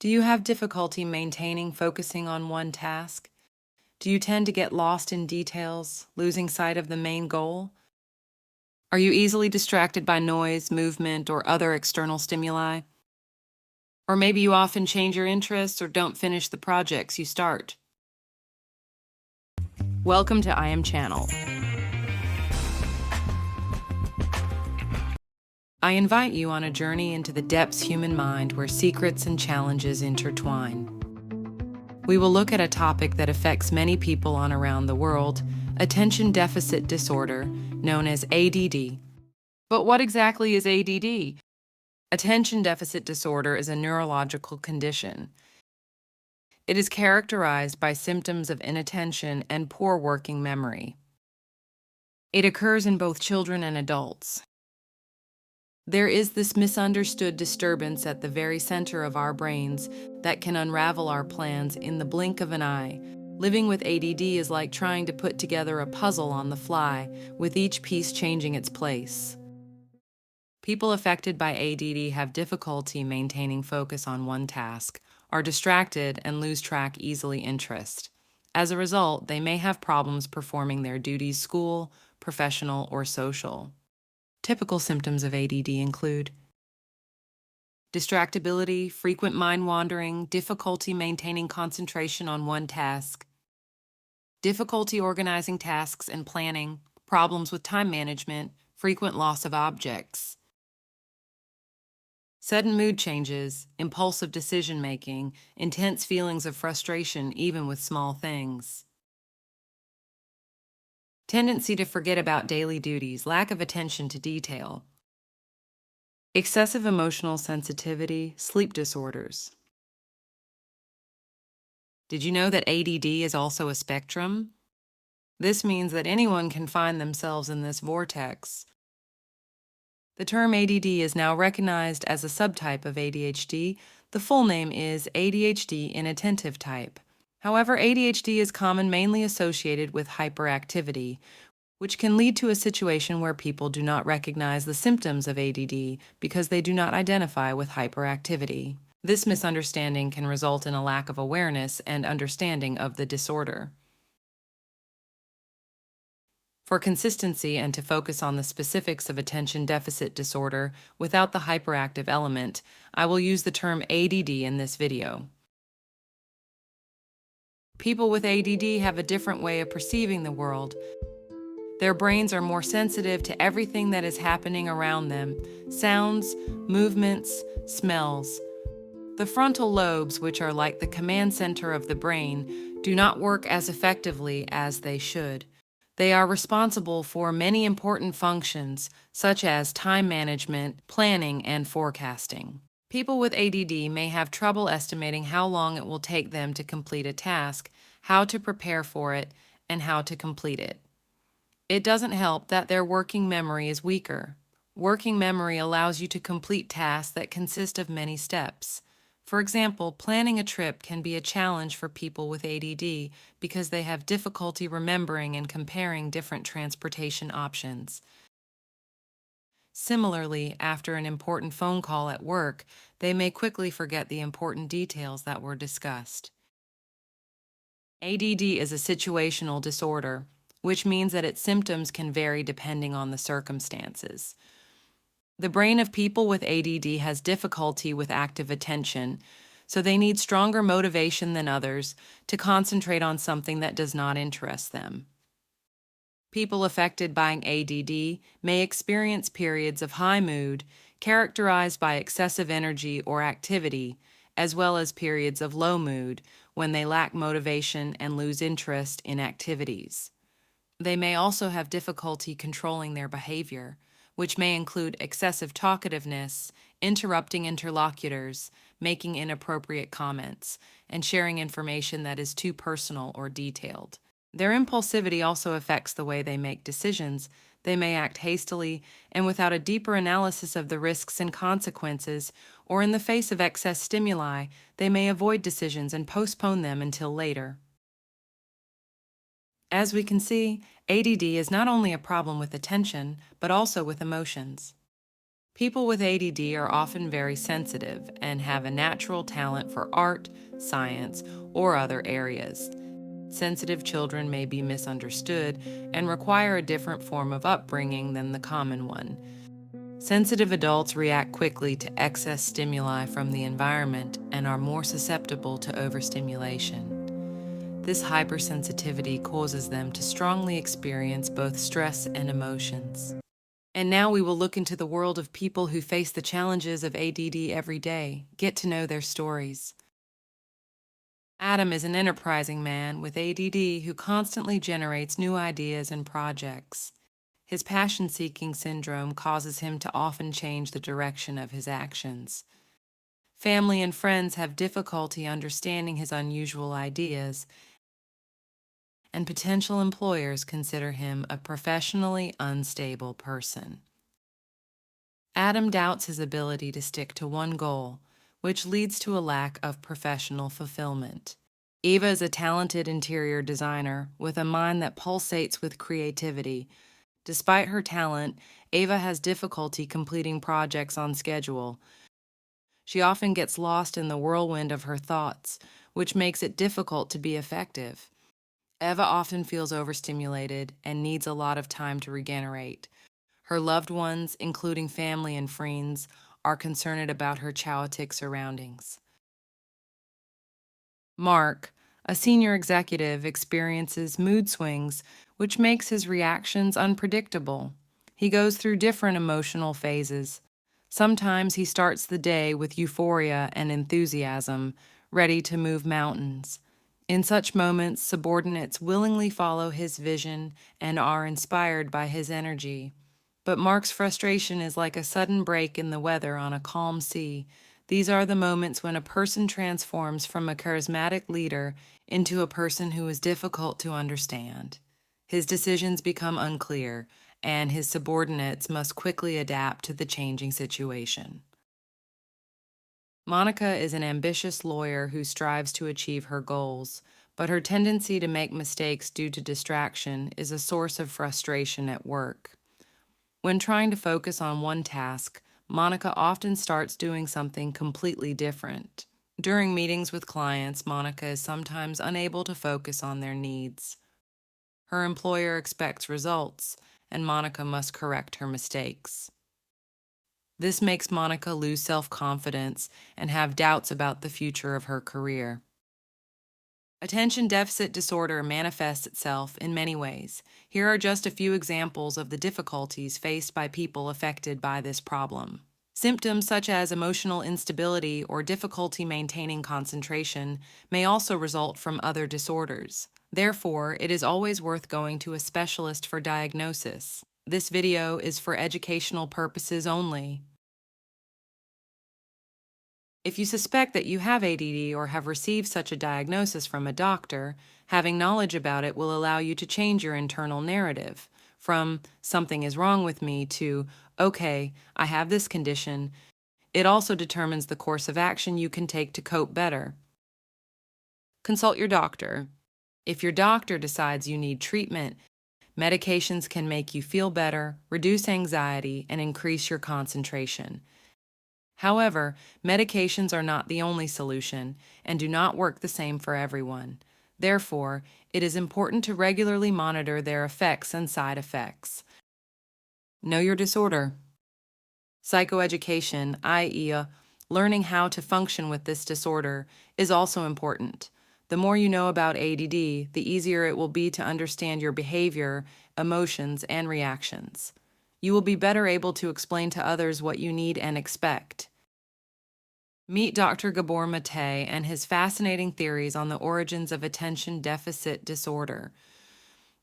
Do you have difficulty maintaining focusing on one task? Do you tend to get lost in details, losing sight of the main goal? Are you easily distracted by noise, movement, or other external stimuli? Or maybe you often change your interests or don't finish the projects you start. Welcome to I Am Channel. I invite you on a journey into the depths human mind where secrets and challenges intertwine. We will look at a topic that affects many people on around the world, attention deficit disorder, known as ADD. But what exactly is ADD? Attention deficit disorder is a neurological condition. It is characterized by symptoms of inattention and poor working memory. It occurs in both children and adults. There is this misunderstood disturbance at the very center of our brains that can unravel our plans in the blink of an eye. Living with ADD is like trying to put together a puzzle on the fly, with each piece changing its place. People affected by ADD have difficulty maintaining focus on one task, are distracted, and lose track easily interest. As a result, they may have problems performing their duties school, professional, or social. Typical symptoms of ADD include distractibility, frequent mind wandering, difficulty maintaining concentration on one task, difficulty organizing tasks and planning, problems with time management, frequent loss of objects, sudden mood changes, impulsive decision-making, intense feelings of frustration even with small things. Tendency to forget about daily duties, lack of attention to detail. Excessive emotional sensitivity, sleep disorders. Did you know that ADD is also a spectrum? This means that anyone can find themselves in this vortex. The term ADD is now recognized as a subtype of ADHD. The full name is ADHD inattentive type. However, ADHD is common mainly associated with hyperactivity, which can lead to a situation where people do not recognize the symptoms of ADD because they do not identify with hyperactivity. This misunderstanding can result in a lack of awareness and understanding of the disorder. For consistency and to focus on the specifics of attention deficit disorder without the hyperactive element, I will use the term ADD in this video. People with ADD have a different way of perceiving the world. Their brains are more sensitive to everything that is happening around them: sounds, movements, smells. The frontal lobes, which are like the command center of the brain, do not work as effectively as they should. They are responsible for many important functions, such as time management, planning, and forecasting. People with ADD may have trouble estimating how long it will take them to complete a task, how to prepare for it, and how to complete it. It doesn't help that their working memory is weaker. Working memory allows you to complete tasks that consist of many steps. For example, planning a trip can be a challenge for people with ADD because they have difficulty remembering and comparing different transportation options. Similarly, after an important phone call at work, they may quickly forget the important details that were discussed. ADD is a situational disorder, which means that its symptoms can vary depending on the circumstances. The brain of people with ADD has difficulty with active attention, so they need stronger motivation than others to concentrate on something that does not interest them. People affected by ADD may experience periods of high mood, characterized by excessive energy or activity, as well as periods of low mood, when they lack motivation and lose interest in activities. They may also have difficulty controlling their behavior, which may include excessive talkativeness, interrupting interlocutors, making inappropriate comments, and sharing information that is too personal or detailed. Their impulsivity also affects the way they make decisions. They may act hastily and without a deeper analysis of the risks and consequences, or in the face of excess stimuli, they may avoid decisions and postpone them until later. As we can see, ADD is not only a problem with attention, but also with emotions. People with ADD are often very sensitive and have a natural talent for art, science, or other areas. Sensitive children may be misunderstood and require a different form of upbringing than the common one. Sensitive adults react quickly to excess stimuli from the environment and are more susceptible to overstimulation. This hypersensitivity causes them to strongly experience both stress and emotions. And now we will look into the world of people who face the challenges of ADD every day, get to know their stories. Adam is an enterprising man with ADD who constantly generates new ideas and projects. His passion-seeking syndrome causes him to often change the direction of his actions. Family and friends have difficulty understanding his unusual ideas, and potential employers consider him a professionally unstable person. Adam doubts his ability to stick to one goal, which leads to a lack of professional fulfillment. Eva is a talented interior designer with a mind that pulsates with creativity. Despite her talent, Eva has difficulty completing projects on schedule. She often gets lost in the whirlwind of her thoughts, which makes it difficult to be effective. Eva often feels overstimulated and needs a lot of time to regenerate. Her loved ones, including family and friends, are concerned about her chaotic surroundings. Mark, a senior executive, experiences mood swings, which makes his reactions unpredictable. He goes through different emotional phases. Sometimes he starts the day with euphoria and enthusiasm, ready to move mountains. In such moments, subordinates willingly follow his vision and are inspired by his energy. But Mark's frustration is like a sudden break in the weather on a calm sea. These are the moments when a person transforms from a charismatic leader into a person who is difficult to understand. His decisions become unclear, and his subordinates must quickly adapt to the changing situation. Monica is an ambitious lawyer who strives to achieve her goals, but her tendency to make mistakes due to distraction is a source of frustration at work. When trying to focus on one task, Monica often starts doing something completely different. During meetings with clients, Monica is sometimes unable to focus on their needs. Her employer expects results, and Monica must correct her mistakes. This makes Monica lose self-confidence and have doubts about the future of her career. Attention deficit disorder manifests itself in many ways. Here are just a few examples of the difficulties faced by people affected by this problem. Symptoms such as emotional instability or difficulty maintaining concentration may also result from other disorders. Therefore, it is always worth going to a specialist for diagnosis. This video is for educational purposes only. If you suspect that you have ADD or have received such a diagnosis from a doctor, having knowledge about it will allow you to change your internal narrative from "something is wrong with me" to "okay, I have this condition." It also determines the course of action you can take to cope better. Consult your doctor. If your doctor decides you need treatment, medications can make you feel better, reduce anxiety, and increase your concentration. However, medications are not the only solution and do not work the same for everyone. Therefore, it is important to regularly monitor their effects and side effects. Know your disorder. Psychoeducation, i.e., learning how to function with this disorder, is also important. The more you know about ADD, the easier it will be to understand your behavior, emotions, and reactions. You will be better able to explain to others what you need and expect. Meet Dr. Gabor Mate and his fascinating theories on the origins of attention deficit disorder.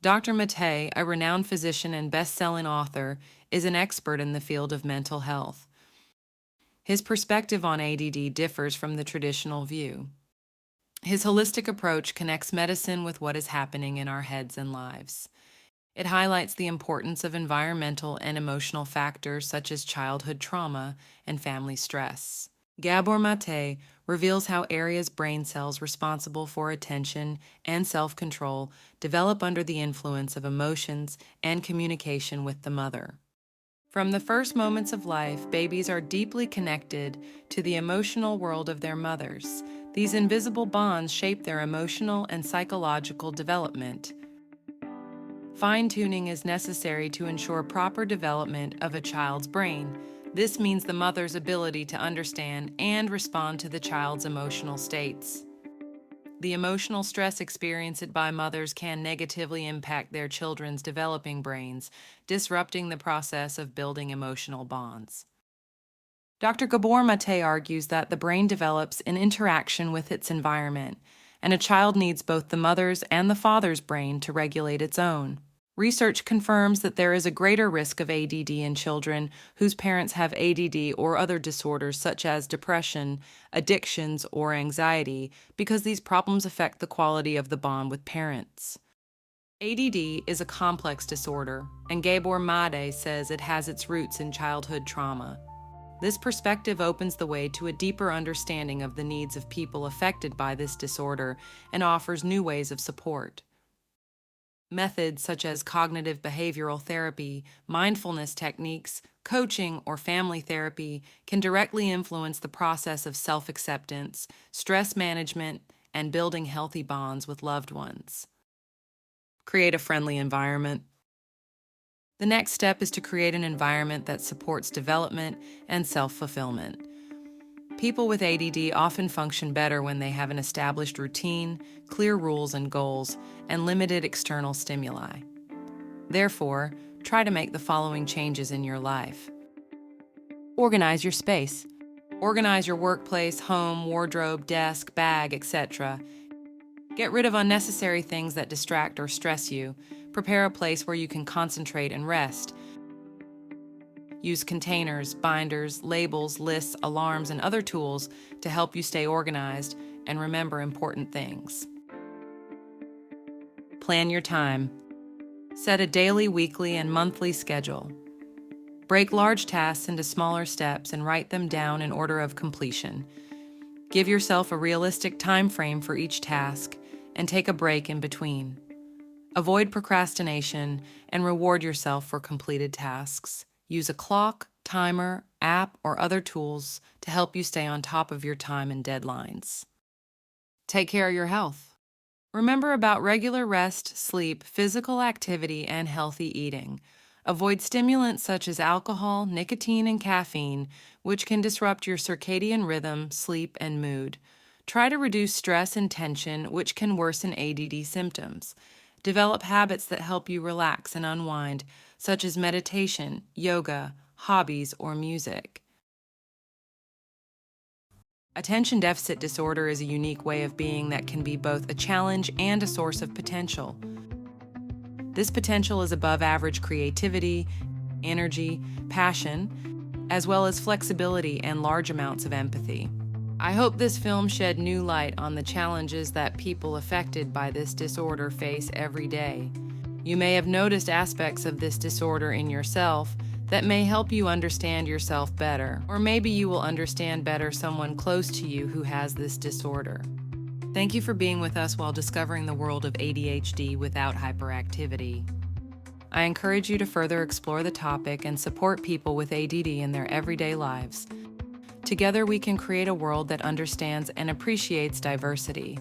Dr. Mate, a renowned physician and best-selling author, is an expert in the field of mental health. His perspective on ADD differs from the traditional view. His holistic approach connects medicine with what is happening in our heads and lives. It highlights the importance of environmental and emotional factors such as childhood trauma and family stress. Gabor Mate reveals how areas brain cells responsible for attention and self-control develop under the influence of emotions and communication with the mother. From the first moments of life, babies are deeply connected to the emotional world of their mothers. These invisible bonds shape their emotional and psychological development. Fine-tuning is necessary to ensure proper development of a child's brain. This means the mother's ability to understand and respond to the child's emotional states. The emotional stress experienced by mothers can negatively impact their children's developing brains, disrupting the process of building emotional bonds. Dr. Gabor Mate argues that the brain develops in interaction with its environment, and a child needs both the mother's and the father's brain to regulate its own. Research confirms that there is a greater risk of ADD in children whose parents have ADD or other disorders such as depression, addictions, or anxiety, because these problems affect the quality of the bond with parents. ADD is a complex disorder, and Gabor Mate says it has its roots in childhood trauma. This perspective opens the way to a deeper understanding of the needs of people affected by this disorder and offers new ways of support. Methods such as cognitive behavioral therapy, mindfulness techniques, coaching, or family therapy can directly influence the process of self-acceptance, stress management, and building healthy bonds with loved ones. Create a friendly environment. The next step is to create an environment that supports development and self-fulfillment. People with ADD often function better when they have an established routine, clear rules and goals, and limited external stimuli. Therefore, try to make the following changes in your life. Organize your space. Organize your workplace, home, wardrobe, desk, bag, etc. Get rid of unnecessary things that distract or stress you. Prepare a place where you can concentrate and rest. Use containers, binders, labels, lists, alarms, and other tools to help you stay organized and remember important things. Plan your time. Set a daily, weekly, and monthly schedule. Break large tasks into smaller steps and write them down in order of completion. Give yourself a realistic time frame for each task and take a break in between. Avoid procrastination and reward yourself for completed tasks. Use a clock, timer, app, or other tools to help you stay on top of your time and deadlines. Take care of your health. Remember about regular rest, sleep, physical activity, and healthy eating. Avoid stimulants such as alcohol, nicotine, and caffeine, which can disrupt your circadian rhythm, sleep, and mood. Try to reduce stress and tension, which can worsen ADD symptoms. Develop habits that help you relax and unwind, such as meditation, yoga, hobbies, or music. Attention deficit disorder is a unique way of being that can be both a challenge and a source of potential. This potential is above average creativity, energy, passion, as well as flexibility and large amounts of empathy. I hope this film shed new light on the challenges that people affected by this disorder face every day. You may have noticed aspects of this disorder in yourself that may help you understand yourself better, or maybe you will understand better someone close to you who has this disorder. Thank you for being with us while discovering the world of ADHD without hyperactivity. I encourage you to further explore the topic and support people with ADD in their everyday lives. Together we can create a world that understands and appreciates diversity.